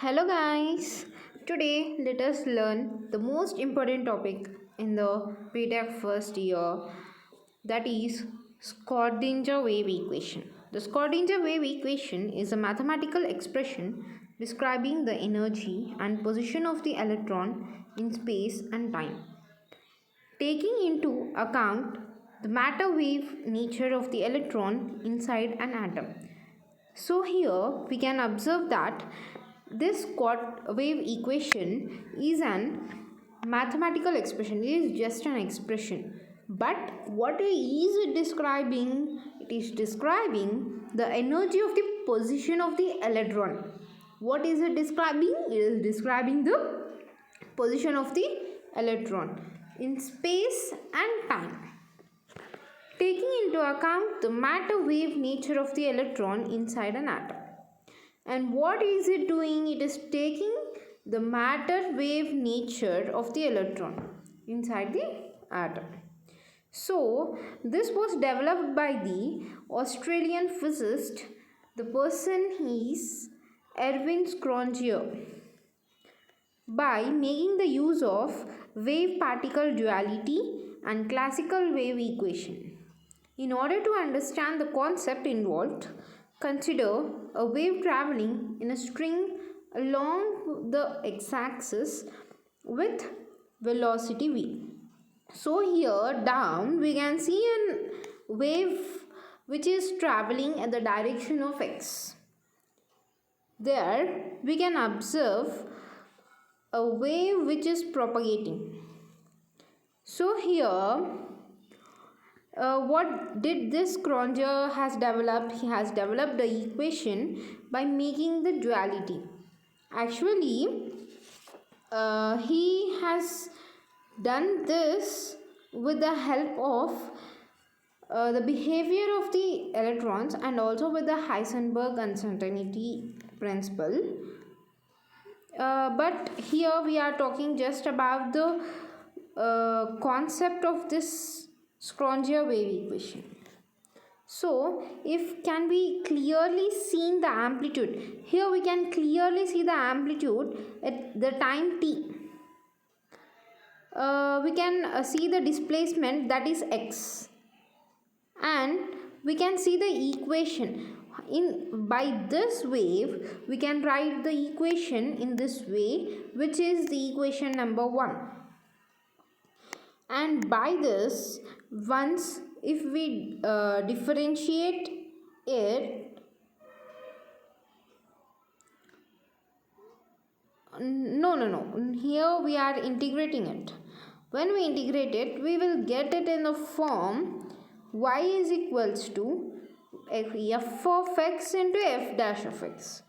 Hello guys. Today let us learn the most important topic in the B.Tech first year, that is Schrodinger wave equation. The Schrodinger wave equation is a mathematical expression describing the energy and position of the electron in space and time. Taking into account the matter wave nature of the electron inside an atom. So here we can observe that this wave equation is an mathematical expression. It is just an expression. But what is it describing? It is describing the energy of the position of the electron. What is it describing? It is describing the position of the electron in space and time. Taking into account the matter wave nature of the electron inside an atom. And what is it doing? It is taking the matter wave nature of the electron inside the atom. So, this was developed by the Australian physicist. The person is Erwin Schrodinger, by making the use of wave-particle duality and classical wave equation. In order to understand the concept involved, consider a wave traveling in a string along the x-axis with velocity v. So here down we can see a wave which is traveling at the direction of x. There we can observe a wave which is propagating. So here what did this Schrodinger has developed? He has developed the equation by making the duality. Actually, he has done this with the help of the behavior of the electrons and also with the Heisenberg uncertainty principle. But here we are talking just about the concept of this Schrodinger wave equation. So, if can we clearly see the amplitude? Here we can clearly see the amplitude at the time t. We can see the displacement, that is x, and we can see the equation. By this wave we can write the equation in this way, which is the equation number 1. And by this, once if we differentiate it, here we are integrating it. When we integrate it, we will get it in the form y is equals to f of x into f dash of x.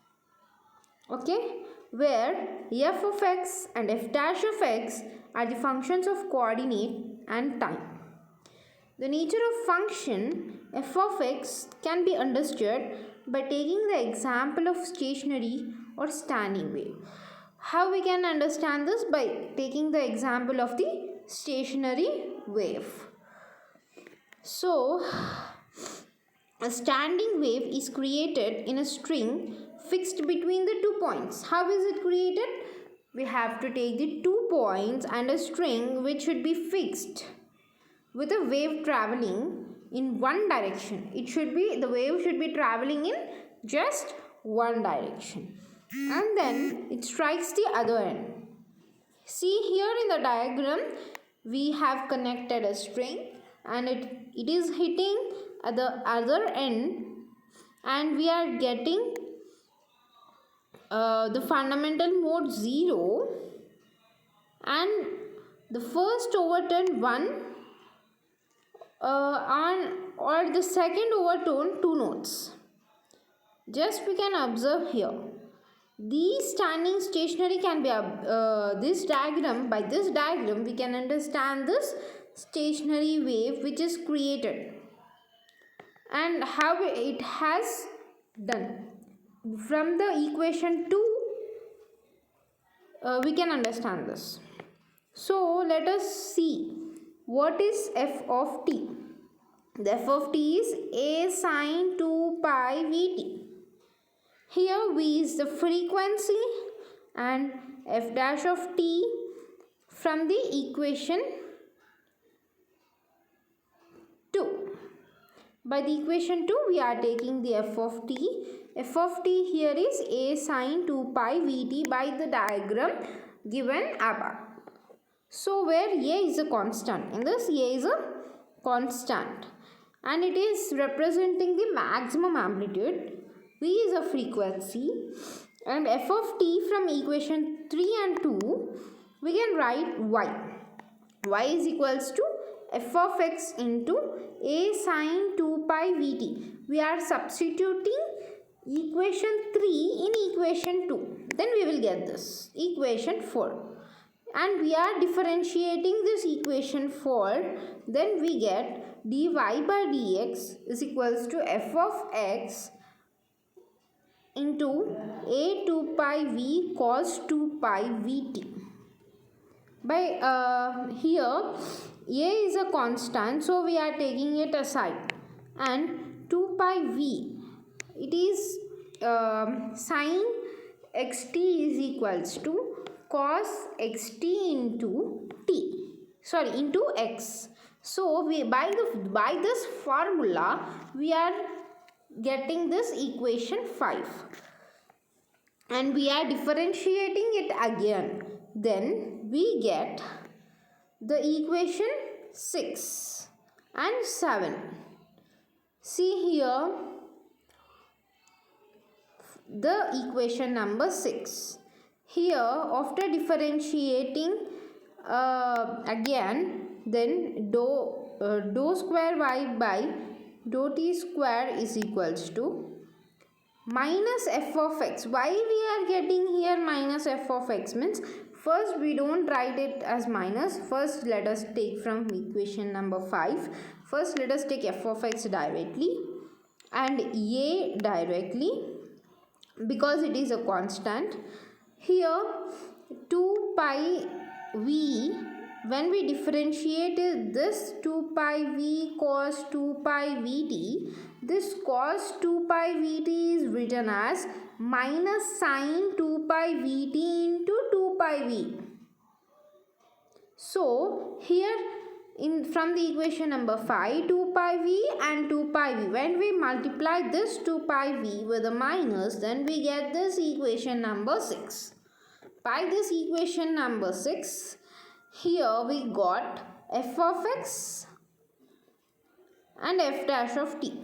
Okay, where f of x and f dash of x are the functions of coordinate and time. The nature of function f of x can be understood by taking the example of stationary or standing wave. How we can understand this? By taking the example of the stationary wave. So, a standing wave is created in a string fixed between the 2 points. How is it created? We have to take the 2 points and a string which should be fixed with a wave traveling in one direction. The wave should be traveling in just one direction, and then it strikes the other end. See here in the diagram, we have connected a string and it is hitting at the other end, and we are getting the fundamental mode 0 and the first overtone 1 or the second overtone 2 notes. Just we can observe here. These standing stationary can be this diagram. By this diagram we can understand this stationary wave which is created and how it has done. From the equation 2 we can understand this. So let us see what is f of t. The f of t is a sine 2 pi vt. Here v is the frequency and f dash of t from the equation 2. By the equation 2, we are taking the f of t. F of t here is a sine 2 pi vt by the diagram given above. So where a is a constant, in this a is a constant and it is representing the maximum amplitude, v is a frequency, and f of t from equation 3 and 2 we can write y is equals to f of x into a sine 2 pi vt. We are substituting equation 3 in equation 2, then we will get this equation 4, and we are differentiating this equation 4, then we get dy by dx is equals to f of x into a 2 pi v cos 2 pi vt. By here a is a constant, so we are taking it aside, and 2 pi v, it is sine xt is equals to cos xt into x. So we by this formula we are getting this equation 5, and we are differentiating it again, then we get the equation 6 and 7. See here the equation number 6. Here after differentiating again, then dou square y by dou t square is equals to minus f of x. Why we are getting here minus f of x means, first we don't write it as minus. First let us take from equation number 5. First let us take f of x directly and a directly because it is a constant. Here 2 pi v, when we differentiated this 2 pi v cos 2 pi vt, this cos 2 pi vt is written as minus sine 2 pi vt into 2 pi v. So here from the equation number 5, 2 pi v and 2 pi v, when we multiply this 2 pi v with a minus, then we get this equation number 6. By this equation number 6, here we got f of x and f dash of t.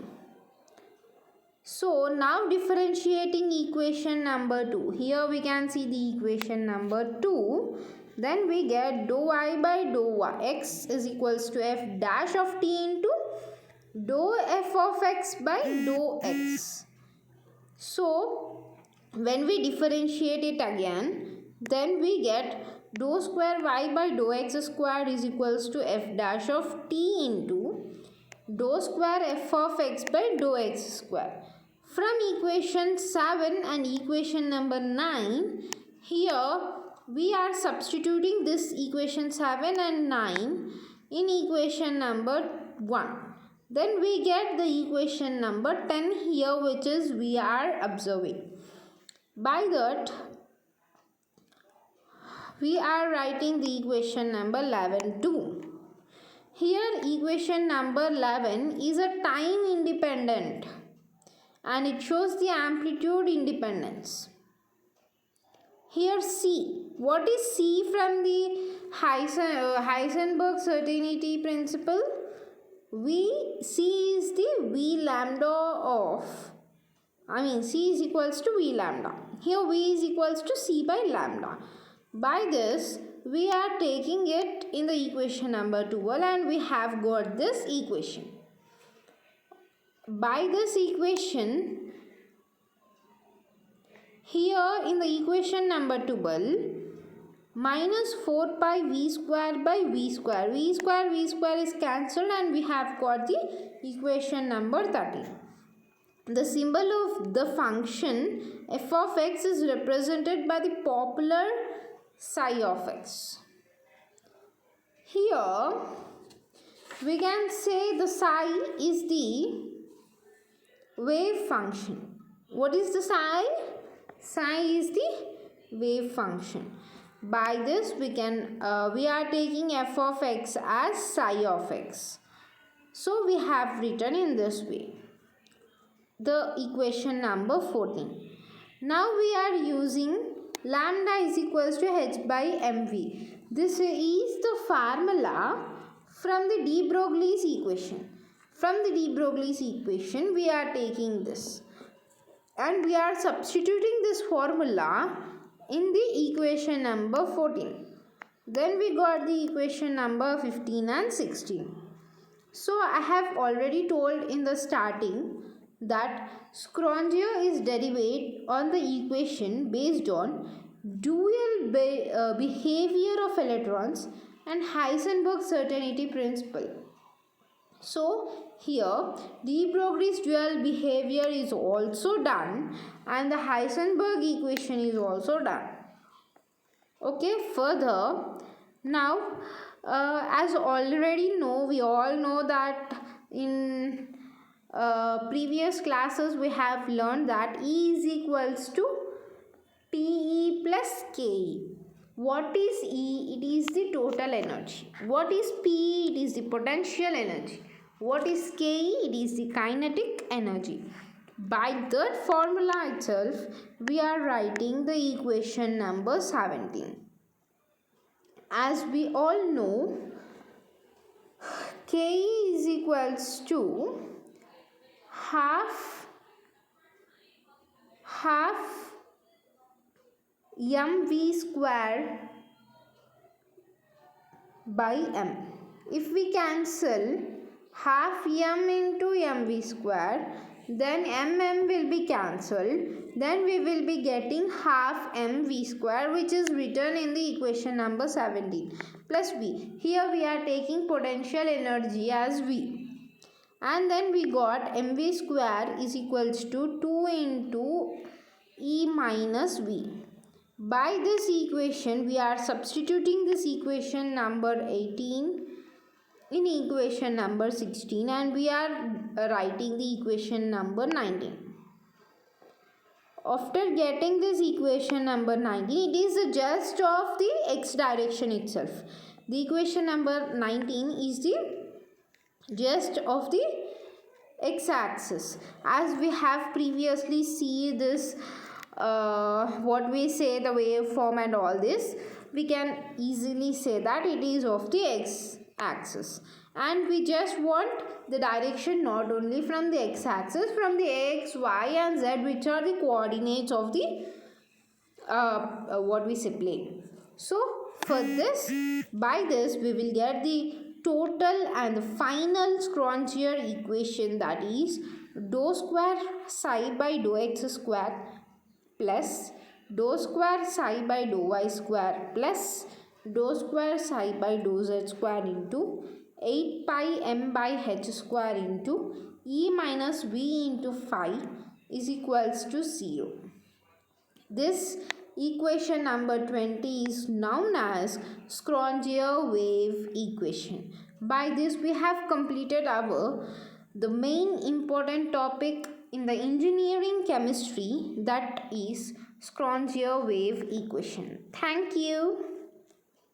So now differentiating equation number 2, here we can see the equation number 2, then we get dou I by dou x is equals to f dash of t into dou f of x by dou x. So when we differentiate it again, then we get dou square y by dou x square is equals to f dash of t into dou square f of x by dou x square. From equation 7 and equation number 9, here we are substituting this equation 7 and 9 in equation number 1. Then we get the equation number 10 here, which is we are observing. By that, we are writing the equation number 11 too. Here equation number 11 is a time independent and it shows the amplitude independence. Here C. What is C from the Heisenberg certainty principle? C is the V lambda of, C is equals to V lambda. Here V is equals to C by lambda. By this, we are taking it in the equation number 12 and we have got this equation. By this equation, here in the equation number 12, minus 4 pi v square by v square. V square is cancelled and we have got the equation number 13. The symbol of the function f of x is represented by the popular psi of x. Here we can say the psi is the wave function. What is the psi? Psi is the wave function. By this we are taking f of x as psi of x. So we have written in this way the equation number 14. Now we are using lambda is equals to h by mv. This is the formula from the de Broglie's equation. From the de Broglie's equation we are taking this and we are substituting this formula in the equation number 14. Then we got the equation number 15 and 16. So I have already told in the starting that Schrodinger is derived on the equation based on dual behavior of electrons and Heisenberg certainty principle. So here de Broglie's dual behavior is also done and the Heisenberg equation is also done. Okay, further now as already know, we all know that in previous classes we have learned that E is equals to TE plus KE. What is E? It is the total energy. What is PE? It is the potential energy. What is KE? It is the kinetic energy. By that formula itself, we are writing the equation number 17. As we all know, KE is equals to half mv square by m. If we cancel half m into mv square, then mm will be cancelled. Then we will be getting half mv square, which is written in the equation number 17, plus v. Here we are taking potential energy as v. And then we got mv square is equals to 2 into E minus v. By this equation, we are substituting this equation number 18 in equation number 16 and we are writing the equation number 19. After getting this equation number 19, it is just of the x direction itself. The equation number 19 is the just of the x-axis. As we have previously seen this what we say the waveform and all this, we can easily say that it is of the x-axis. And we just want the direction not only from the x-axis, from the x, y and z, which are the coordinates of the what we say plane. So for this, by this we will get the total and the final Schrodinger equation, that is dou square psi by dou x square plus dou square psi by dou y square plus dou square psi by dou z square into 8 pi m by h square into E minus v into phi is equals to 0. This equation number 20 is known as Schrodinger wave equation. By this we have completed the main important topic in the engineering chemistry, that is Schrodinger wave equation. Thank you.